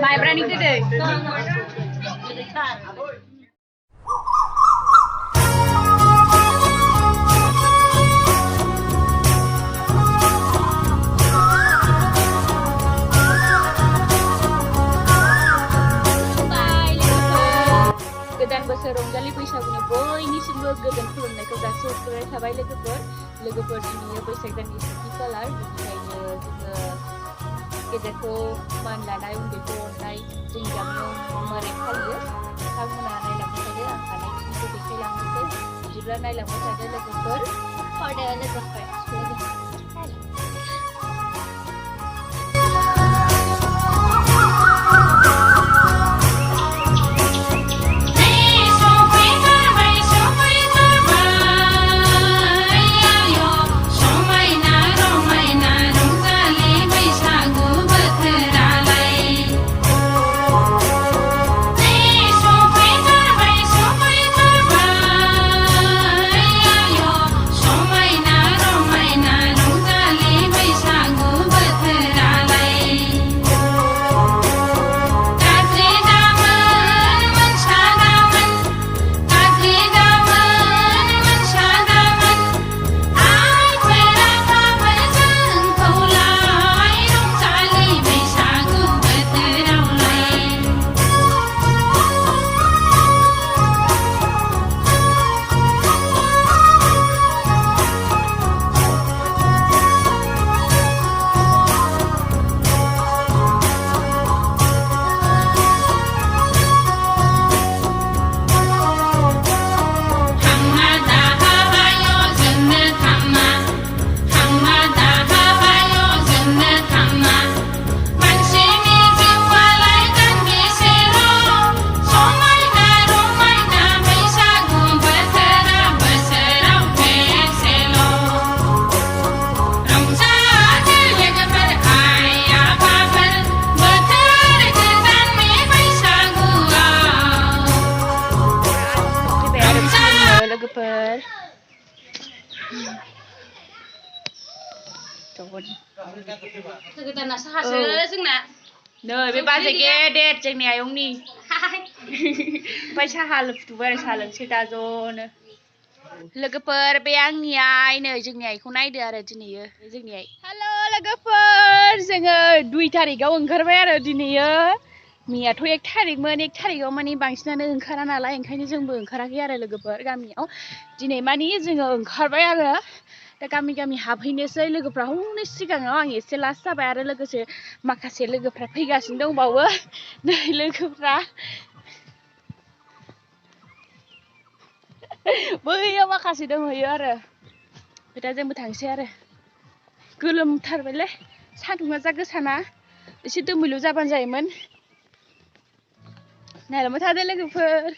माइब्रानि गोदै गोदान बोसोर रंजालि बैसागुनि बयनिसिमबो गोजोन खुलुमनायखौ जासिहरग्रोनाय थाबाय लोगोफोर दिनै बैसाग दाननि सेथि खालार बेनिखायनो जोङो गेदेरखौ मान लानाय उन्दैखौ अननाय जोंनि गामियाव मारै फालियो नोंथांमोना नायलांबाय थादो आं हानायखिनिखौ देखायलांनोसै बिदिब्ला नायलांबाय थादो लोगोफोर नै बे बाजै गेदेर जोंनि आयंनि ओमफ्राय साहा फुदुंबाय आरो साहा लोंसै दा ज'नो लोगोफोर बे आंनि आइ नै जोंनि आइखौ नायदो आरो दिनैयो जोंनि आइ हेल' लोगोफोर जोङो 2 थारिखआव ओंखारबाय आरो दिनैयो मैयाथ' 1 थारिखमोन 1 थारिखआव माने बांसिनानो ओंखारा नालाय ओंखायनो जोंबो ओंखाराखै आरो लोगोफोर गामियाव दिनै माने जोङो ओंखारबाय आरो दा गामि गामि हाबहैनोसै लोगोफ्रा हनै सिगाङाव आं एसे लास्ट जाबाय आरो लोगोसे माखासे लोगोफ्रा फैगासिनो दंबावो नै लोगोफ्रा बैयाव माखासे दंहैयो आरो दा जोंबो थांसै आरो गोलोमथारबायलै सान्दुङा जा गोसाना एसे दोमैलु जाबानो जायोमोन नायलांबाय थादो लोगोफोर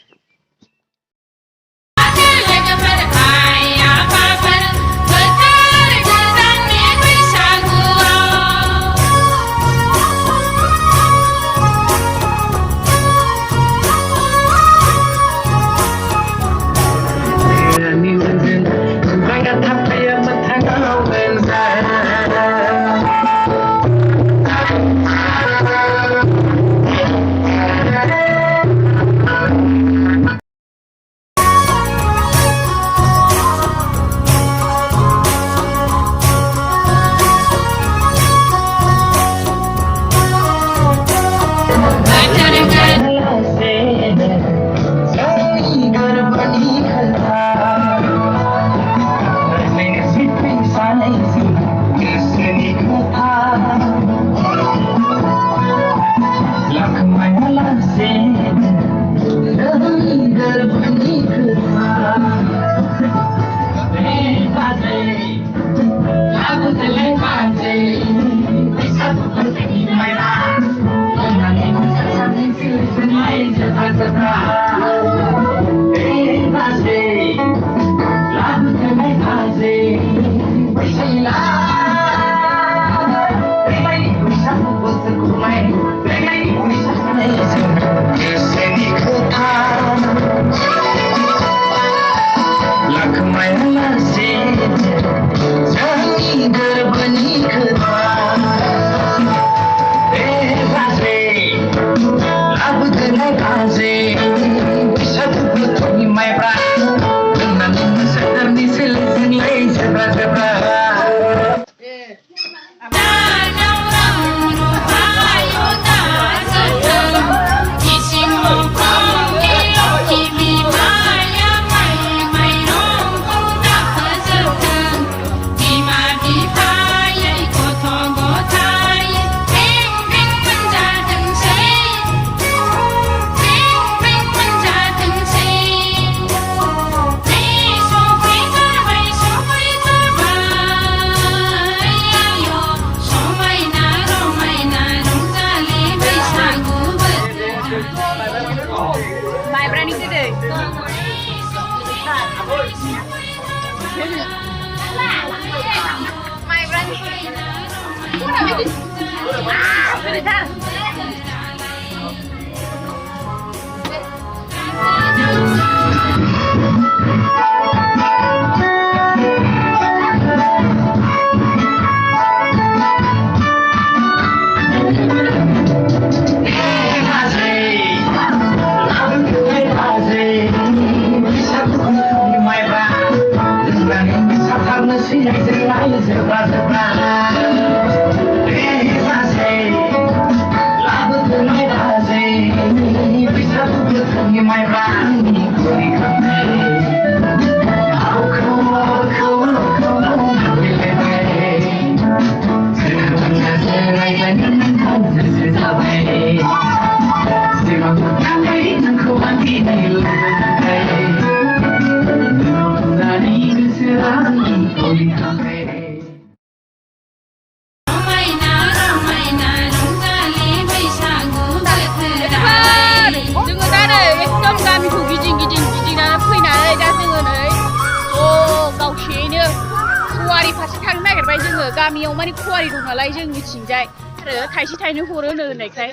गामियाव माने खुवारि दं नालाय जोंनिथिंजाय आरो थाइसे थाइनै हरो होननायखाय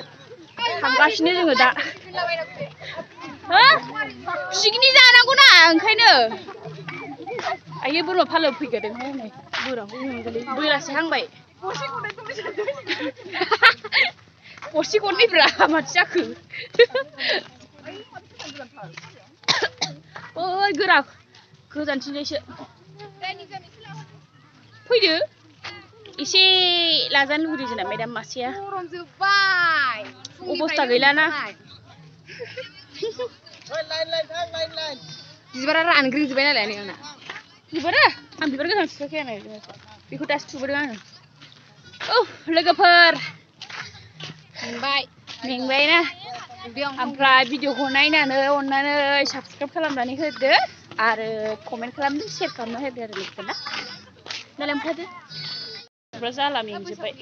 थांगासिनो जोङो दा हो पिकनिक जानांगौ ना ओंखायनो आयै बोरमा फालो फैगारदोंहाय नै बोराखौ मोनगोलै बेलासि हांबाय गरसे गरनैब्रा माथो जाखो ओइ गोरा गोजानथिंजायसो फैदो एसे लाजानो लुगैदों जोंना मेदाम मासेया अबस्था गैलाना बिबारा रानग्रोजोब्बाय नालाय आंना बिबारा आं बिबार गोजान थुखायाखै आङो बेखौ दासो थुबोदों आङो औ लोगोफोर मेंबायना ओमफ्राय भिडिअखौ नायनानै अननानै साबसक्राइब खालामनानै होदो आरो कमेन्ट खालामदो शेयार खालामना होदो आरो लोगोफोरना नालाय ओमफ्राय जाला मेंजोब्बाय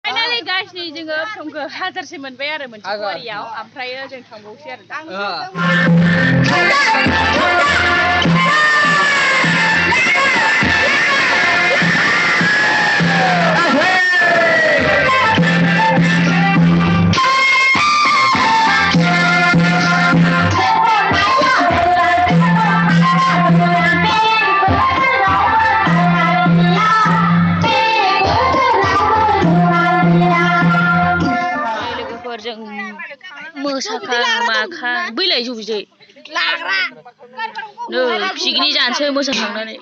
फाइनालि गाइस नै जोङो समखौ 1000सो मोनबाय आरो मोनसे खुवारियाव ओमफ्राय जों थांबावसै आरो दा मोसाखा माखा बैलाय जौ बिदै नै पिकनिक जानोसै मोसाखांनानै